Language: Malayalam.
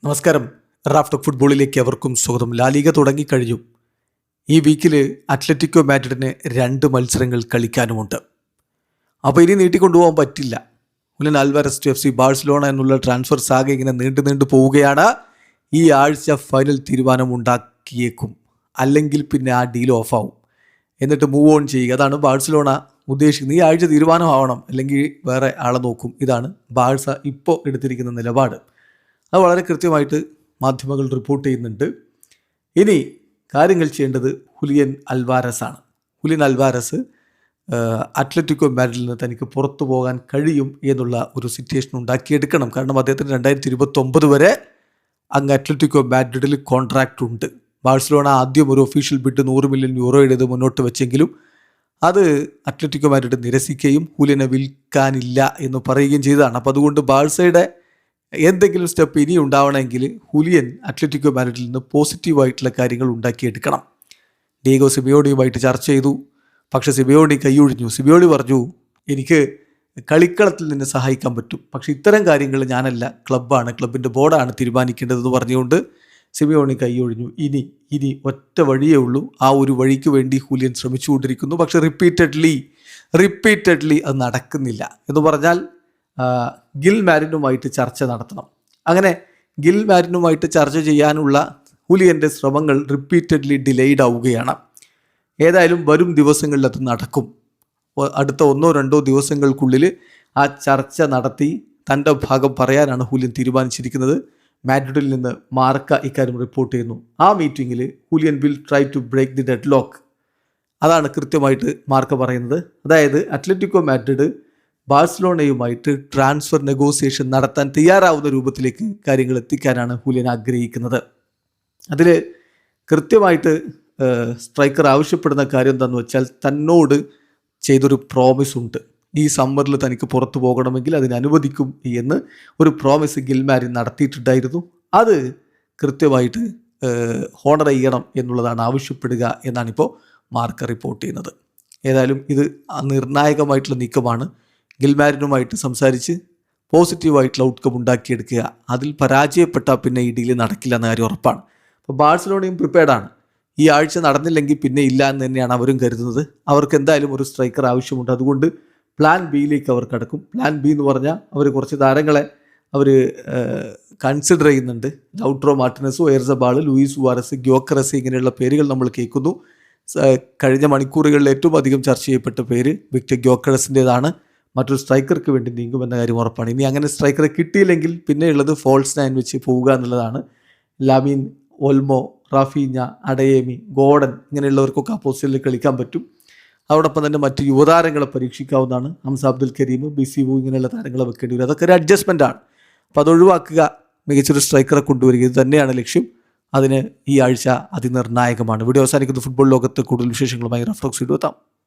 നമസ്കാരം. റാഫ്റ്റർ ഫുട്ബോളിലേക്ക് അവർക്കും സ്വാഗതം. ലാലിഗ തുടങ്ങിക്കഴിഞ്ഞു. ഈ വീക്കിൽ അത്ലറ്റിക്കോ മാഡ്രിഡിന് 2 മത്സരങ്ങൾ കളിക്കാനുമുണ്ട്. അപ്പോൾ ഇനി നീട്ടിക്കൊണ്ടുപോകാൻ പറ്റില്ല. Julian Alvarez to FC Barcelona എന്നുള്ള ട്രാൻസ്ഫർ സാഗ ഇങ്ങനെ നീണ്ടു പോവുകയാണ്. ഈ ആഴ്ച ഫൈനൽ തീരുമാനം ഉണ്ടാക്കിയേക്കും. അല്ലെങ്കിൽ പിന്നെ ആ ഡീൽ ഓഫാവും. എന്നിട്ട് മൂവ് ഓൺ ചെയ്യുക. അതാണ് ബാഴ്സലോണ ഉദ്ദേശിക്കുന്നത്. ഈ ആഴ്ച തീരുമാനമാവണം, അല്ലെങ്കിൽ വേറെ ആളെ നോക്കും. ഇതാണ് ബാഴ്സ ഇപ്പോൾ എടുത്തിരിക്കുന്ന നിലപാട്. അത് വളരെ കൃത്യമായിട്ട് മാധ്യമങ്ങൾ റിപ്പോർട്ട് ചെയ്യുന്നുണ്ട്. ഇനി കാര്യങ്ങൾ ചെയ്യേണ്ടത് ഹുലിയൻ അൽവാരസ് ആണ്. ഹുലിയൻ അൽവാരസ് അത്ലറ്റിക്കോ മാഡ്രിഡിൽ നിന്ന് തനിക്ക് പുറത്തു പോകാൻ കഴിയും എന്നുള്ള ഒരു സിറ്റുവേഷൻ ഉണ്ടാക്കിയെടുക്കണം. കാരണം അദ്ദേഹത്തിന് 2029 വരെ അങ്ങ് അത്ലറ്റിക്കോ മാഡ്രിഡിൽ കോൺട്രാക്റ്റ് ഉണ്ട്. ബാഴ്സലോണ ആദ്യം ഒരു ഒഫീഷ്യൽ ബിഡ് 100 മില്യൺ യൂറോയുടേത് മുന്നോട്ട് വെച്ചെങ്കിലും അത് അത്ലറ്റിക്കോ മാഡ്രിഡ് നിരസിക്കുകയും ഹുലിയനെ വിൽക്കാനില്ല എന്ന് പറയുകയും ചെയ്തതാണ്. അപ്പോൾ അതുകൊണ്ട് ബാഴ്സയുടെ എന്തെങ്കിലും സ്റ്റെപ്പ് ഇനി ഉണ്ടാവണമെങ്കിൽ ഹുലിയൻ അത്ലറ്റിക്കോ മാഡ്രിഡിൽ നിന്ന് പോസിറ്റീവായിട്ടുള്ള കാര്യങ്ങൾ ഉണ്ടാക്കിയെടുക്കണം. ഡിയേഗോ സിമിയോണിയുമായിട്ട് ചർച്ച ചെയ്തു. പക്ഷേ സിമിയോണി കൈയൊഴിഞ്ഞു. സിമിയോണി പറഞ്ഞു, എനിക്ക് കളിക്കളത്തിൽ നിന്ന് സഹായിക്കാൻ പറ്റും, പക്ഷേ ഇത്തരം കാര്യങ്ങൾ ഞാനല്ല, ക്ലബ്ബാണ്, ക്ലബിൻ്റെ ബോർഡാണ് തീരുമാനിക്കേണ്ടതെന്ന് പറഞ്ഞുകൊണ്ട് സിമിയോണി കൈയൊഴിഞ്ഞു. ഇനി ഒറ്റ വഴിയേ ഉള്ളൂ. ആ ഒരു വഴിക്ക് വേണ്ടി ഹുലിയൻ ശ്രമിച്ചുകൊണ്ടിരിക്കുന്നു. പക്ഷേ റിപ്പീറ്റഡ്ലി അത് നടക്കുന്നില്ല. എന്ന് പറഞ്ഞാൽ ഗിൽ മാരിനുമായിട്ട് ചർച്ച നടത്തണം. അങ്ങനെ ഗിൽ മാരിനുമായിട്ട് ചർച്ച ചെയ്യാനുള്ള ഹുലിയൻ്റെ ശ്രമങ്ങൾ റിപ്പീറ്റഡ്ലി ഡിലേഡ് ആവുകയാണ്. ഏതായാലും വരും ദിവസങ്ങളിൽ അത് നടക്കും. അടുത്ത 1-2 ദിവസങ്ങൾക്കുള്ളിൽ ആ ചർച്ച നടത്തി തൻ്റെ ഭാഗം പറയാനാണ് ഹുലിയൻ തീരുമാനിച്ചിരിക്കുന്നത്. മാഡ്രിഡിൽ നിന്ന് മാർക്ക ഇക്കാര്യം റിപ്പോർട്ട് ചെയ്യുന്നു. ആ മീറ്റിങ്ങിൽ Julian will try to break the deadlock. അതാണ് കൃത്യമായിട്ട് മാർക്ക പറയുന്നത്. അതായത് അത്ലറ്റിക്കോ മാഡ്രിഡ് ബാഴ്സലോണയുമായിട്ട് ട്രാൻസ്ഫർ നെഗോസിയേഷൻ നടത്താൻ തയ്യാറാവുന്ന രൂപത്തിലേക്ക് കാര്യങ്ങൾ എത്തിക്കാനാണ് ഹുലിയൻ ആഗ്രഹിക്കുന്നത്. അതിൽ കൃത്യമായിട്ട് സ്ട്രൈക്കർ ആവശ്യപ്പെടുന്ന കാര്യം എന്താണെന്ന് വെച്ചാൽ, തന്നോട് ചെയ്തൊരു പ്രോമിസ് ഉണ്ട്. ഈ സമ്മറിൽ തനിക്ക് പുറത്തു പോകണമെങ്കിൽ അതിന് അനുവദിക്കും എന്ന് ഒരു പ്രോമിസ് ഗിൽമാരിൻ നടത്തിയിട്ടുണ്ടായിരുന്നു. അത് കൃത്യമായിട്ട് ഹോണർ ചെയ്യണം എന്നുള്ളതാണ് ആവശ്യപ്പെടുക എന്നാണിപ്പോൾ മാർക്ക റിപ്പോർട്ട് ചെയ്യുന്നത്. ഏതായാലും ഇത് നിർണായകമായിട്ടുള്ള നീക്കമാണ്. ഗിൽമാരിനുമായിട്ട് സംസാരിച്ച് പോസിറ്റീവായിട്ടുള്ള ഔട്ട്കം ഉണ്ടാക്കിയെടുക്കുക. അതിൽ പരാജയപ്പെട്ടാൽ പിന്നെ ഈ ഡീല് നടക്കില്ല എന്ന കാര്യം ഉറപ്പാണ്. അപ്പോൾ ബാഴ്സലോണയും പ്രിപ്പയർഡാണ്. ഈ ആഴ്ച നടന്നില്ലെങ്കിൽ പിന്നെ ഇല്ല എന്ന് തന്നെയാണ് അവരും കരുതുന്നത്. അവർക്ക് എന്തായാലും ഒരു സ്ട്രൈക്കർ ആവശ്യമുണ്ട്. അതുകൊണ്ട് പ്ലാൻ ബിയിലേക്ക് അവർ കടക്കും. പ്ലാൻ ബി എന്ന് പറഞ്ഞാൽ അവർ കുറച്ച് താരങ്ങളെ അവർ കൺസിഡർ ചെയ്യുന്നുണ്ട്. ലൗട്രോ മാർട്ടിനസ്, എയർസബാൾ, ലൂയിസ് സുവാരസ്, ഗ്യോക്കറസ്, ഇങ്ങനെയുള്ള പേരുകൾ നമ്മൾ കേൾക്കുന്നു. കഴിഞ്ഞ മണിക്കൂറുകളിൽ ഏറ്റവും അധികം ചർച്ച ചെയ്യപ്പെട്ട പേര് വിക്ടർ ഗ്യോക്കറസിൻ്റേതാണ്. മറ്റൊരു സ്ട്രൈക്കർക്ക് വേണ്ടി നീങ്ങുമെന്ന കാര്യം ഉറപ്പാണ്. ഇനി അങ്ങനെ സ്ട്രൈക്കറെ കിട്ടിയില്ലെങ്കിൽ പിന്നെയുള്ളത് ഫോൾസ് 9 വെച്ച് പോവുക എന്നുള്ളതാണ്. ലാമിൻ, ഓൽമോ, റാഫീഞ്ഞ, അഡയേമി, ഗോർഡൻ ഇങ്ങനെയുള്ളവർക്കൊക്കെ ആ പൊസിഷനിൽ കളിക്കാൻ പറ്റും. അതോടൊപ്പം തന്നെ മറ്റ് യുവതാരങ്ങളെ പരീക്ഷിക്കാവുന്നതാണ്. ഹംസ അബ്ദുൽ കരീം, ബിസിബു ഇങ്ങനെയുള്ള താരങ്ങളെ വെക്കേണ്ടി വരും. അതൊക്കെ ഒരു അഡ്ജസ്റ്റ്മെൻറ്റാണ്. അപ്പോൾ അതൊഴിവാക്കുക, മികച്ചൊരു സ്ട്രൈക്കറെ കൊണ്ടുവരിക, ഇത് തന്നെയാണ് ലക്ഷ്യം. അതിന് ഈ ആഴ്ച അതിനിർണായകമാണ്. വീഡിയോ അവസാനിക്കുന്ന ഫുട്ബോൾ ലോകത്ത് കൂടുതൽ വിശേഷങ്ങളുമായി റഫ്ലോക്സ് എത്താം.